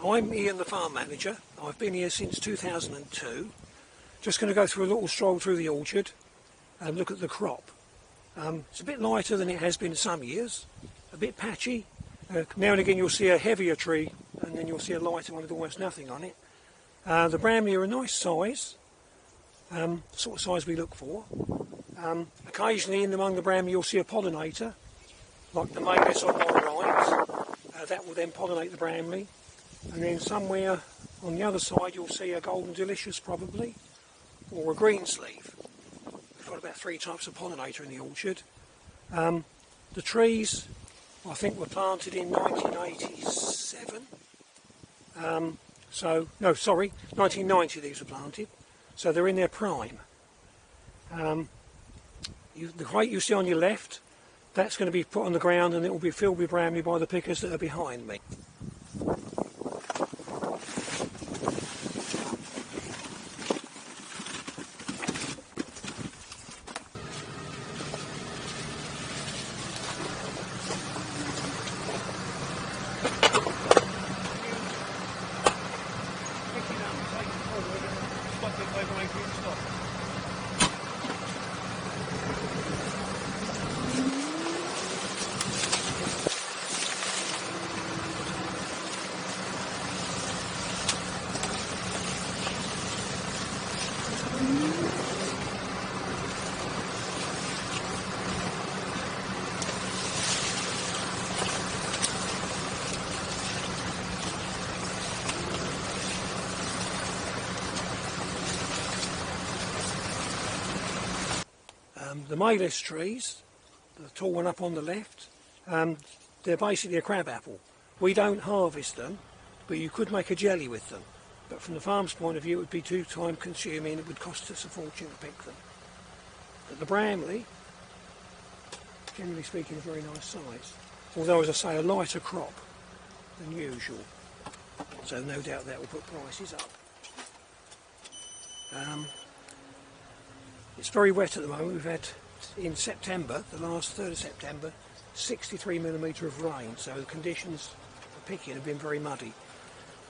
I'm Ian, the farm manager. I've been here since 2002. Just going to go through a little stroll through the orchard and look at the crop. It's a bit lighter than it has been some years, a bit patchy. Now and again you'll see a heavier tree and then you'll see a lighter one with almost nothing on it. The bramley are a nice size, the sort of size we look for. Occasionally in among the bramley you'll see a pollinator, like the Fourayes on my right. That will then pollinate the bramley. And then somewhere on the other side you'll see a golden delicious probably, or a green sleeve. We've got about 3 types of pollinator in the orchard. The trees I think were planted in 1987. 1990 these were planted. So they're in their prime. The crate you see on your left, that's going to be put on the ground and it will be filled with bramley by the pickers that are behind me. The Fourayes trees, the tall one up on the left, they're basically a crab apple. We don't harvest them, but you could make a jelly with them. But from the farm's point of view, it would be too time consuming, it would cost us a fortune to pick them. But the bramley, generally speaking, a very nice size. Although, as I say, a lighter crop than usual. So no doubt that will put prices up. It's very wet at the moment. We've had, in September, the last 3rd of September, 63mm of rain, so the conditions for picking have been very muddy.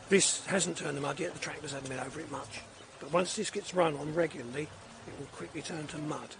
This hasn't turned to mud yet, the tractors haven't been over it much, but once this gets run on regularly, it will quickly turn to mud.